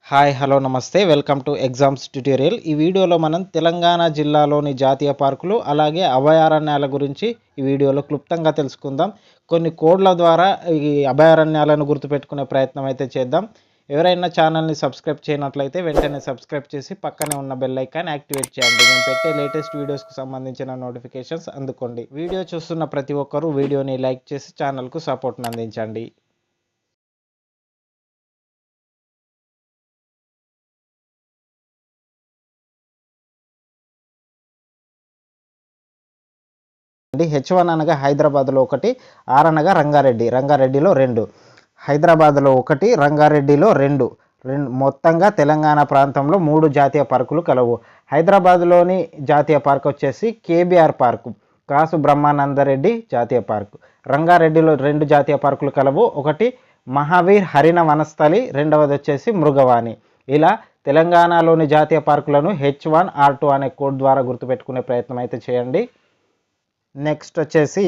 Hi hello నమస్తే welcome to exams tutorial. ఈ వీడియోలో మనం తెలంగాణ జిల్లాలోని జాతీయ పార్కులు అలాగే అభయారణ్యాల గురించి ఈ వీడియోలో క్లుప్తంగా తెలుసుకుందాం. కొన్ని కోడ్ల ద్వారా ఈ అభయారణ్యాలను గుర్తుపెట్టుకునే ప్రయత్నం అయితే చేద్దాం. ఎవరైనా ఛానల్ని సబ్స్క్రైబ్ చేయనట్లయితే వెంటనే సబ్స్క్రైబ్ చేసి పక్కనే ఉన్న బెల్ ఐకాన్ యాక్టివేట్ చేయండి. నేను పెట్టే లేటెస్ట్ వీడియోస్కు సంబంధించిన నోటిఫికేషన్స్ అందుకోండి. వీడియో చూస్తున్న ప్రతి ఒక్కరూ వీడియోని లైక్ చేసి ఛానల్కు సపోర్ట్ని అందించండి. H1 అనగా హైదరాబాద్లో ఒకటి, ఆర్ అనగా రంగారెడ్డిలో రెండు, హైదరాబాద్లో ఒకటి, రంగారెడ్డిలో రెండు, మొత్తంగా తెలంగాణ ప్రాంతంలో 3 జాతీయ పార్కులు కలవు. హైదరాబాద్లోని జాతీయ పార్క్ వచ్చేసి కేబీఆర్ పార్కు, కాసు బ్రహ్మానందరెడ్డి జాతీయ పార్కు. రంగారెడ్డిలో 2 జాతీయ పార్కులు కలవు, ఒకటి మహావీర్ హరిణ వనస్థలి, రెండవది వచ్చేసి మృగవాణి. ఇలా తెలంగాణలోని జాతీయ పార్కులను H1 R2 అనే కోడ్ ద్వారా గుర్తుపెట్టుకునే ప్రయత్నం అయితే చేయండి. నెక్స్ట్ వచ్చేసి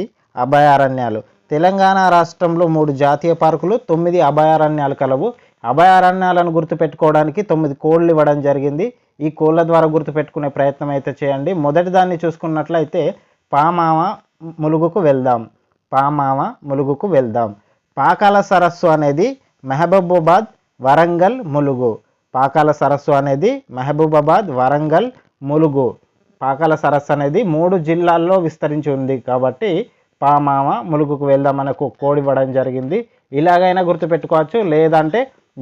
అభయారణ్యాలు. తెలంగాణ రాష్ట్రంలో 3 జాతీయ పార్కులు, 9 అభయారణ్యాలు కలవు. అభయారణ్యాలను గుర్తుపెట్టుకోవడానికి 9 కోడ్లు ఇవ్వడం జరిగింది. ఈ కోడ్ల ద్వారా గుర్తుపెట్టుకునే ప్రయత్నం అయితే చేయండి. మొదటి దాన్ని చూసుకున్నట్లయితే పామామ ములుగుకు వెళ్దాం. పాకాల సరస్సు అనేది మహబూబాబాద్, వరంగల్, ములుగు. పాకాల సరస్సు అనేది మహబూబాబాద్, వరంగల్, ములుగు. పాకాల సరస్సు అనేది 3 జిల్లాల్లో విస్తరించి ఉంది కాబట్టి పామామ ములుగుకు వెళ్దామని కోడ్ ఇవ్వడం జరిగింది. ఇలాగైనా గుర్తుపెట్టుకోవచ్చు, లేదంటే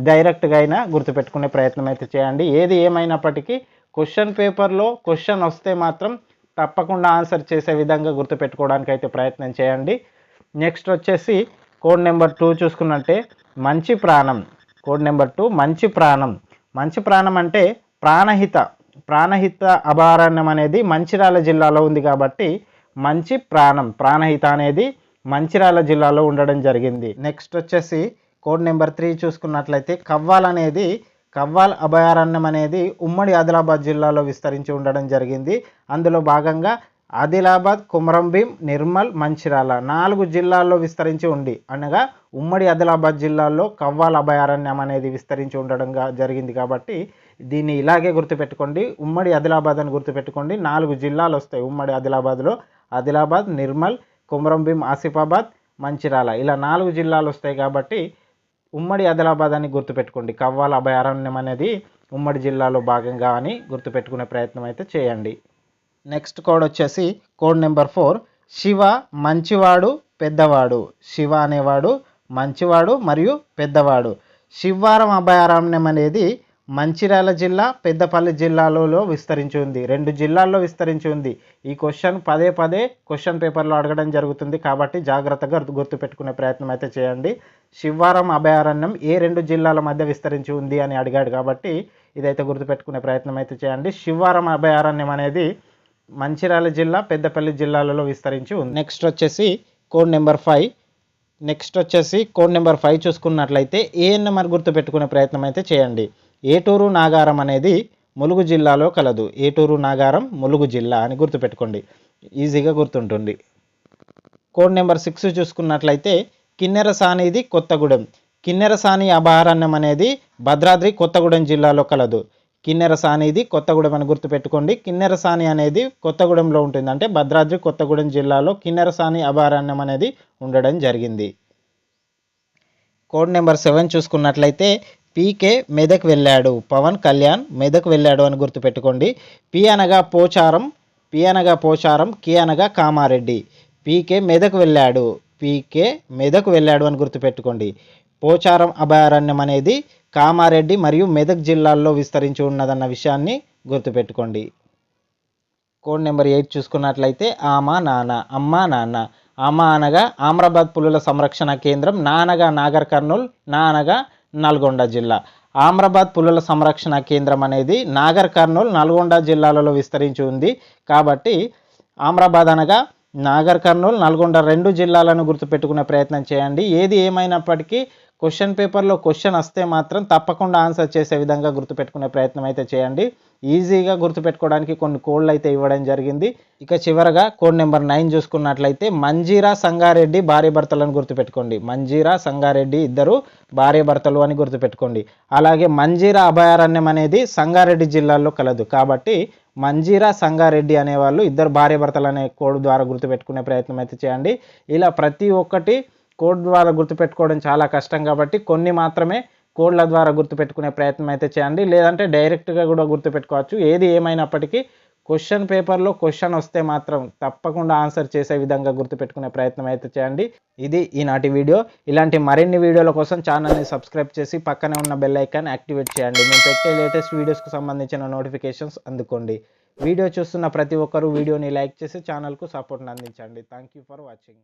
డైరెక్ట్గా అయినా గుర్తుపెట్టుకునే ప్రయత్నం అయితే చేయండి. ఏది ఏమైనప్పటికీ క్వశ్చన్ పేపర్లో క్వశ్చన్ వస్తే మాత్రం తప్పకుండా ఆన్సర్ చేసే విధంగా గుర్తుపెట్టుకోవడానికి అయితే ప్రయత్నం చేయండి. నెక్స్ట్ వచ్చేసి కోడ్ నెంబర్ 2 చూసుకున్నట్టే మంచి ప్రాణం. కోడ్ నెంబర్ 2 మంచి ప్రాణం అంటే ప్రాణహిత అభయారణ్యం అనేది మంచిర్యాల జిల్లాలో ఉంది కాబట్టి ప్రాణహిత అనేది మంచిర్యాల జిల్లాలో ఉండడం జరిగింది. నెక్స్ట్ వచ్చేసి కోడ్ నెంబర్ 3 చూసుకున్నట్లయితే కవ్వాల్ అభయారణ్యం అనేది ఉమ్మడి ఆదిలాబాద్ జిల్లాలో విస్తరించి ఉండడం జరిగింది. అందులో భాగంగా ఆదిలాబాద్, కొమరంభీం, నిర్మల్, మంచిర్యాల 4 జిల్లాల్లో విస్తరించి ఉంది. అనగా ఉమ్మడి ఆదిలాబాద్ జిల్లాలో కవ్వాల్ అభయారణ్యం అనేది విస్తరించి ఉండడం జరిగింది కాబట్టి దీన్ని ఇలాగే గుర్తుపెట్టుకోండి. ఉమ్మడి ఆదిలాబాద్ అని గుర్తుపెట్టుకోండి. 4 జిల్లాలు వస్తాయి ఉమ్మడి ఆదిలాబాద్లో. ఆదిలాబాద్, నిర్మల్, కొమరంభీం, ఆసిఫాబాద్, మంచిర్యాల ఇలా 4 జిల్లాలు వస్తాయి కాబట్టి ఉమ్మడి ఆదిలాబాద్ అని గుర్తుపెట్టుకోండి. కవ్వాల్ అభయారణ్యం అనేది ఉమ్మడి జిల్లాలో భాగంగా అని గుర్తుపెట్టుకునే ప్రయత్నం అయితే చేయండి. నెక్స్ట్ కోడ్ వచ్చేసి కోడ్ నెంబర్ 4 శివ మంచివాడు పెద్దవాడు. శివ అనేవాడు మంచివాడు మరియు పెద్దవాడు. శివారం అభయారణ్యం అనేది మంచిర్యాల జిల్లా, పెద్దపల్లి జిల్లాలలో విస్తరించి ఉంది. 2 జిల్లాల్లో విస్తరించి ఉంది. ఈ క్వశ్చన్ పదే క్వశ్చన్ పేపర్లో అడగడం జరుగుతుంది కాబట్టి జాగ్రత్తగా గుర్తుపెట్టుకునే ప్రయత్నం అయితే చేయండి. శివారం అభయారణ్యం ఏ 2 జిల్లాల మధ్య విస్తరించి ఉంది అని అడిగాడు కాబట్టి ఇదైతే గుర్తుపెట్టుకునే ప్రయత్నం అయితే చేయండి. శివారం అభయారణ్యం అనేది మంచిర్యాల జిల్లా, పెద్దపల్లి జిల్లాలలో విస్తరించి ఉంది. నెక్స్ట్ వచ్చేసి కోడ్ నెంబర్ 5 చూసుకున్నట్లయితే ఏఎన్ఎంఆర్ గుర్తుపెట్టుకునే ప్రయత్నం అయితే చేయండి. ఏటూరు నాగారం అనేది ములుగు జిల్లాలో కలదు. ఏటూరు నాగారం ములుగు జిల్లా అని గుర్తుపెట్టుకోండి, ఈజీగా గుర్తుంటుంది. కోడ్ నెంబర్ 6 చూసుకున్నట్లయితే కిన్నెరసానిది కొత్తగూడెం. కిన్నెరసాని అభయారణ్యం అనేది భద్రాద్రి కొత్తగూడెం జిల్లాలో కలదు. కిన్నెరసానిది కొత్తగూడెం అని గుర్తుపెట్టుకోండి. కిన్నెరసాని అనేది కొత్తగూడెంలో ఉంటుంది, అంటే భద్రాద్రి కొత్తగూడెం జిల్లాలో కిన్నెరసాని అభయారణ్యం అనేది ఉండడం జరిగింది. కోడ్ నెంబర్ 7 చూసుకున్నట్లయితే పీకే మెదక్ వెళ్ళాడు. పవన్ కళ్యాణ్ మెదక్ వెళ్ళాడు అని గుర్తుపెట్టుకోండి. పి అనగా పోచారం, కే అనగా కామారెడ్డి. పీకే మెదక్ వెళ్ళాడు అని గుర్తుపెట్టుకోండి. పోచారం అభయారణ్యం అనేది కామారెడ్డి మరియు మెదక్ జిల్లాల్లో విస్తరించి ఉన్నదన్న విషయాన్ని గుర్తుపెట్టుకోండి. కోడ్ నెంబర్ 8 చూసుకున్నట్లయితే అమ్మా నాన్న. అమ్మ అనగా ఆమ్రాబాద్ పులుల సంరక్షణ కేంద్రం, నానగా నాగర్ కర్నూల్, అనగా నల్గొండ జిల్లా. ఆమ్రాబాద్ పులుల సంరక్షణ కేంద్రం అనేది నాగర్ కర్నూల్, నల్గొండ జిల్లాలలో విస్తరించి ఉంది కాబట్టి ఆమ్రాబాద్ అనగా నాగర్ కర్నూల్, నల్గొండ 2 జిల్లాలను గుర్తుపెట్టుకునే ప్రయత్నం చేయండి. ఏది ఏమైనప్పటికీ క్వశ్చన్ పేపర్లో క్వశ్చన్ వస్తే మాత్రం తప్పకుండా ఆన్సర్ చేసే విధంగా గుర్తుపెట్టుకునే ప్రయత్నం అయితే చేయండి. ఈజీగా గుర్తుపెట్టుకోవడానికి కొన్ని కోడ్లు అయితే ఇవ్వడం జరిగింది. ఇక చివరగా కోడ్ నెంబర్ 9 చూసుకున్నట్లయితే మంజీరా సంగారెడ్డి భార్యాభర్తలను గుర్తుపెట్టుకోండి. మంజీరా సంగారెడ్డి ఇద్దరు భార్యాభర్తలు అని గుర్తుపెట్టుకోండి. అలాగే మంజీరా అభయారణ్యం అనేది సంగారెడ్డి జిల్లాలో కలదు. కాబట్టి మంజీరా సంగారెడ్డి అనేవాళ్ళు ఇద్దరు భార్యాభర్తలు అనే కోడ్ ద్వారా గుర్తుపెట్టుకునే ప్రయత్నం అయితే చేయండి. ఇలా ప్రతి ఒక్కటి కోడ్ ద్వారా గుర్తుపెట్టుకోవడం చాలా కష్టం కాబట్టి కొన్ని మాత్రమే కోడ్ల ద్వారా గుర్తుపెట్టుకునే ప్రయత్నం అయితే చేయండి. లేదంటే డైరెక్ట్గా కూడా గుర్తుపెట్టుకోవచ్చు. ఏది ఏమైనప్పటికీ క్వశ్చన్ పేపర్లో క్వశ్చన్ వస్తే మాత్రం తప్పకుండా ఆన్సర్ చేసే విధంగా గుర్తుపెట్టుకునే ప్రయత్నం అయితే చేయండి. ఇది ఈనాటి వీడియో. ఇలాంటి మరిన్ని వీడియోల కోసం ఛానల్ని సబ్స్క్రైబ్ చేసి పక్కనే ఉన్న బెల్ ఐకాన్ యాక్టివేట్ చేయండి. మేము పెట్టే లేటెస్ట్ వీడియోస్కు సంబంధించిన నోటిఫికేషన్స్ అందుకోండి. వీడియో చూస్తున్న ప్రతి ఒక్కరూ వీడియోని లైక్ చేసి ఛానల్కు సపోర్ట్ని అందించండి. Thank you for watching.